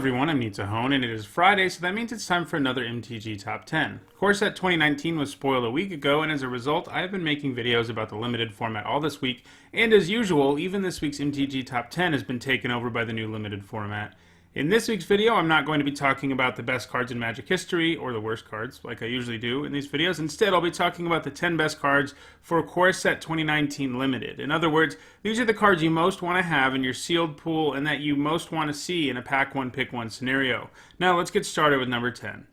everyone, I'm Hone, and it is Friday, so that means it's time for another MTG Top 10. Core Set 2019 was spoiled a week ago, and as a result, I have been making videos about the limited format all this week, and as usual, even this week's MTG Top 10 has been taken over by the new limited format. In this week's video, I'm not going to be talking about the best cards in Magic history, or the worst cards, like I usually do in these videos. Instead, I'll be talking about the 10 best cards for Core Set 2019 Limited. In other words, these are the cards you most want to have in your sealed pool and that you most want to see in a pack one, pick one scenario. Now, let's get started with number 10.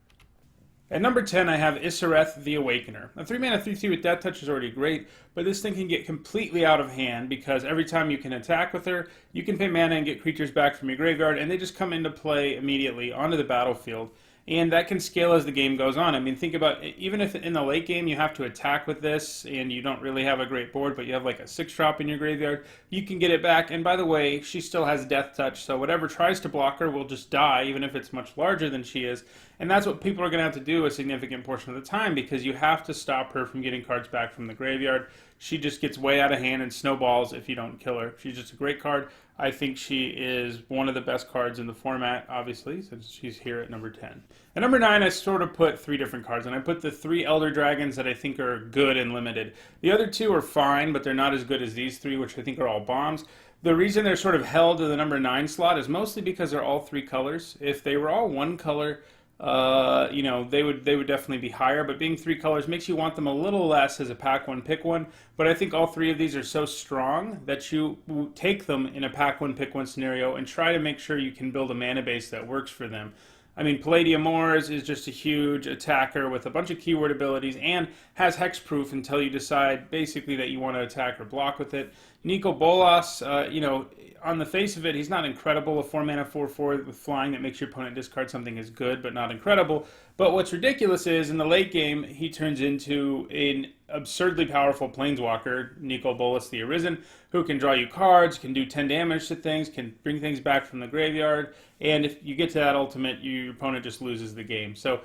At number 10, I have Asura the Awakener. A 3-mana 3/3 with Death Touch is already great, but this thing can get completely out of hand because every time you can attack with her, you can pay mana and get creatures back from your graveyard, and they just come into play immediately onto the battlefield. And that can scale as the game goes on. I mean, think about, even if in the late game you have to attack with this and you don't really have a great board, but you have like a 6-drop in your graveyard, you can get it back. And by the way, she still has Death Touch, so whatever tries to block her will just die, even if it's much larger than she is. And that's what people are going to have to do a significant portion of the time, because you have to stop her from getting cards back from the graveyard. She just gets way out of hand and snowballs if you don't kill her. She's just a great card. I think she is one of the best cards in the format, obviously, since she's here at number 10. At number 9, I sort of put 3 different cards, and I put the 3 Elder Dragons that I think are good and limited. The other 2 are fine, but they're not as good as these 3, which I think are all bombs. The reason they're sort of held to the number 9 slot is mostly because they're all 3 colors. If they were all 1 color, they would definitely be higher, but being 3 colors makes you want them a little less as a pack one, pick one. But I think all 3 of these are so strong that you take them in a pack one, pick one scenario and try to make sure you can build a mana base that works for them. I mean, Palladium-Mors is just a huge attacker with a bunch of keyword abilities and has hexproof until you decide basically that you want to attack or block with it. Nicol Bolas, on the face of it, he's not incredible. A 4-mana 4/4 with flying that makes your opponent discard something is good, but not incredible. But what's ridiculous is, in the late game, he turns into an absurdly powerful Planeswalker, Nicol Bolas the Arisen, who can draw you cards, can do 10 damage to things, can bring things back from the graveyard, and if you get to that ultimate, your opponent just loses the game. So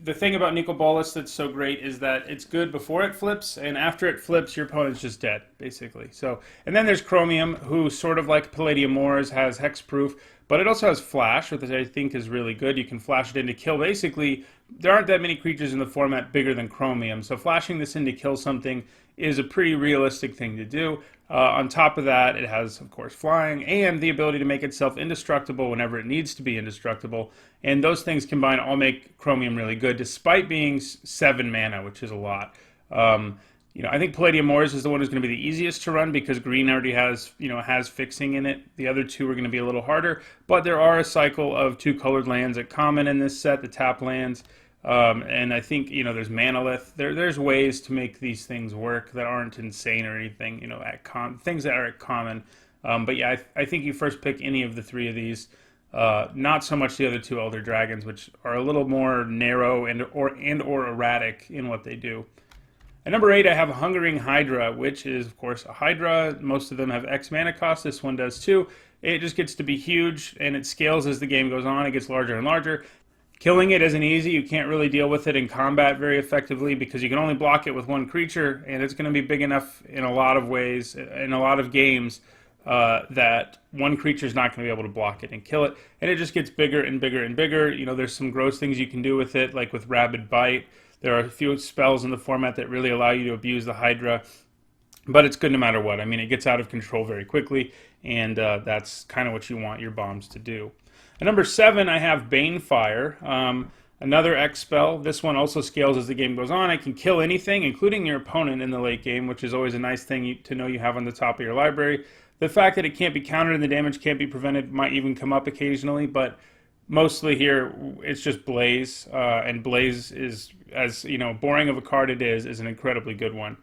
the thing about Nicol Bolas that's so great is that it's good before it flips, and after it flips, your opponent's just dead, basically. So, and then there's Chromium, who sort of like Palladium-Mors has hexproof, but it also has flash, which I think is really good. You can flash it in to kill. Basically, there aren't that many creatures in the format bigger than Chromium, so flashing this in to kill something is a pretty realistic thing to do. On top of that, it has, of course, flying and the ability to make itself indestructible whenever it needs to be indestructible. And those things combined all make Chromium really good, despite being 7 mana, which is a lot. I think Palladium-Mors is the one who's going to be the easiest to run because green already has fixing in it. The other 2 are going to be a little harder, but there are a cycle of 2 colored lands at common in this set, the tap lands. And I think, there's Manolith. There's ways to make these things work that aren't insane or anything, things that are at common. But yeah, I think you first pick any of the 3 of these. Not so much the other 2 Elder Dragons, which are a little more narrow and or erratic in what they do. At number 8, I have Hungering Hydra, which is, of course, a Hydra. Most of them have X mana cost. This one does too. It just gets to be huge, and it scales as the game goes on. It gets larger and larger. Killing it isn't easy. You can't really deal with it in combat very effectively because you can only block it with 1 creature, and it's going to be big enough in a lot of ways, in a lot of games, that 1 creature is not going to be able to block it and kill it. And it just gets bigger and bigger and bigger. There's some gross things you can do with it, like with Rabid Bite. There are a few spells in the format that really allow you to abuse the Hydra, but it's good no matter what. I mean, it gets out of control very quickly, and that's kind of what you want your bombs to do. At number 7, I have Bane Fire, another X spell. This one also scales as the game goes on. It can kill anything, including your opponent in the late game, which is always a nice thing to know you have on the top of your library. The fact that it can't be countered and the damage can't be prevented might even come up occasionally, but mostly here, it's just Blaze, and Blaze is, as boring of a card it is an incredibly good one.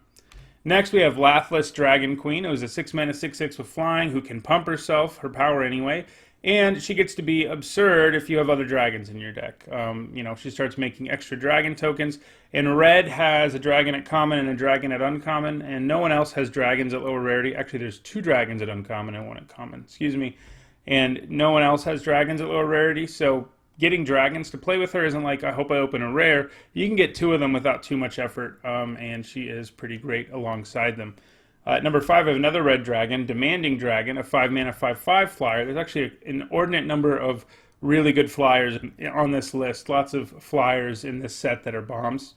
Next, we have Lathless Dragon Queen, who's a 6-mana 6/6 with flying, who can pump herself, her power anyway, and she gets to be absurd if you have other dragons in your deck. She starts making extra dragon tokens, and red has a dragon at common and a dragon at uncommon, and no one else has dragons at lower rarity. Actually, there's 2 dragons at uncommon and 1 at common, and no one else has dragons at lower rarity, so getting dragons to play with her isn't like, I hope I open a rare. You can get 2 of them without too much effort, and she is pretty great alongside them. At number 5, I have another red dragon, Demanding Dragon, a 5-mana 5/5 flyer. There's actually an inordinate number of really good flyers on this list. Lots of flyers in this set that are bombs.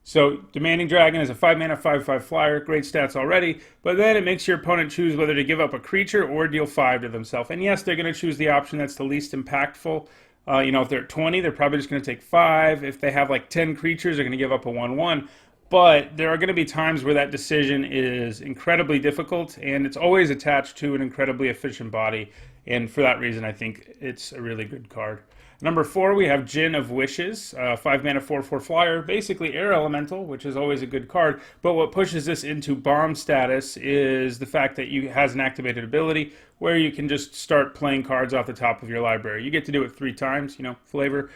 So Demanding Dragon is a 5-mana 5/5 flyer, great stats already, but then it makes your opponent choose whether to give up a creature or deal 5 to themselves. And yes, they're going to choose the option that's the least impactful. If they're at 20, they're probably just going to take 5. If they have like 10 creatures, they're going to give up a 1/1. But there are going to be times where that decision is incredibly difficult, and it's always attached to an incredibly efficient body. And for that reason, I think it's a really good card. Number 4, we have Jin of Wishes, 5-mana 4/4 flyer, basically air elemental, which is always a good card. But what pushes this into bomb status is the fact that it has an activated ability where you can just start playing cards off the top of your library. You get to do it 3 times, flavor.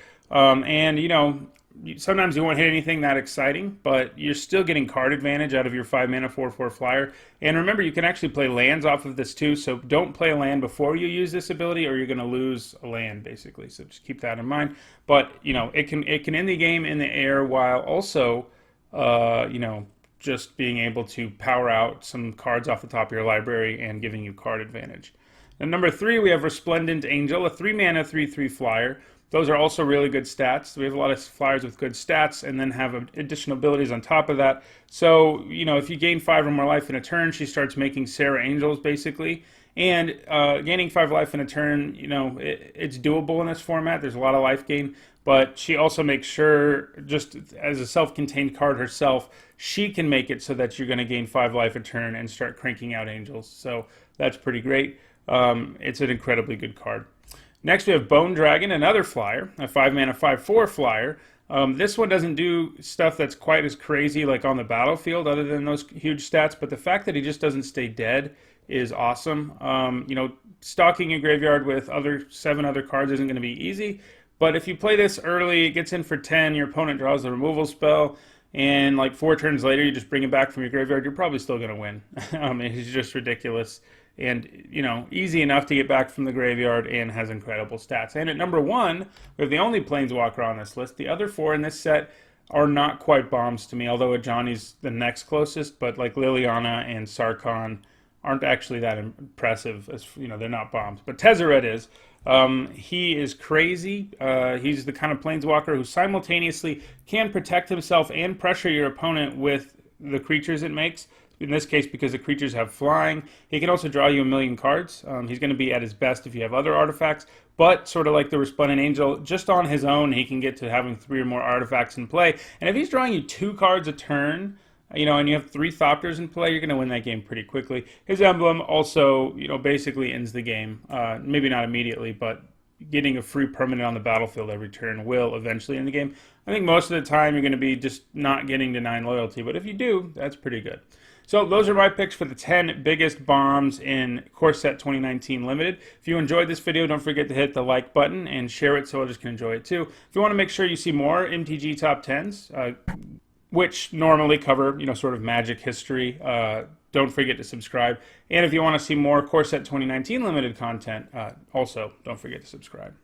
Sometimes you won't hit anything that exciting, but you're still getting card advantage out of your 5-mana 4/4 flyer. And remember, you can actually play lands off of this too, so don't play a land before you use this ability or you're going to lose a land, basically. So just keep that in mind. But, it can end the game in the air while also, just being able to power out some cards off the top of your library and giving you card advantage. And number 3, we have Resplendent Angel, a 3-mana 3/3 flyer. Those are also really good stats. We have a lot of flyers with good stats and then have additional abilities on top of that. So, if you gain 5 or more life in a turn, she starts making Sarah Angels, basically. And gaining 5 life in a turn, it's doable in this format. There's a lot of life gain. But she also makes sure, just as a self-contained card herself, she can make it so that you're going to gain 5 life a turn and start cranking out Angels. So that's pretty great. It's an incredibly good card. Next, we have Bone Dragon, another flyer, a 5-mana 5/4 flyer. This one doesn't do stuff that's quite as crazy like on the battlefield other than those huge stats, but the fact that he just doesn't stay dead is awesome. Stocking your graveyard with 7 other cards isn't going to be easy, but if you play this early, it gets in for 10, your opponent draws the removal spell, and like 4 turns later, you just bring it back from your graveyard, you're probably still going to win. He's just ridiculous. And, easy enough to get back from the graveyard and has incredible stats. And at number 1, we have the only Planeswalker on this list. The other 4 in this set are not quite bombs to me, although Ajani's the next closest. But like Liliana and Sarkhan aren't actually that impressive. As they're not bombs. But Tezzeret is. He is crazy. He's the kind of Planeswalker who simultaneously can protect himself and pressure your opponent with the creatures it makes. In this case, because the creatures have flying, he can also draw you a million cards. He's going to be at his best if you have other artifacts, but sort of like the Resplendent Angel, just on his own, he can get to having 3 or more artifacts in play. And if he's drawing you 2 cards a turn, and you have 3 Thopters in play, you're going to win that game pretty quickly. His emblem also, basically ends the game. Maybe not immediately, but getting a free permanent on the battlefield every turn will eventually end the game. I think most of the time you're going to be just not getting to 9 loyalty, but if you do, that's pretty good. So those are my picks for the 10 biggest bombs in Core Set 2019 Limited. If you enjoyed this video, don't forget to hit the like button and share it so others can enjoy it too. If you want to make sure you see more MTG Top 10s, which normally cover, sort of Magic history, don't forget to subscribe. And if you want to see more Core Set 2019 Limited content, also don't forget to subscribe.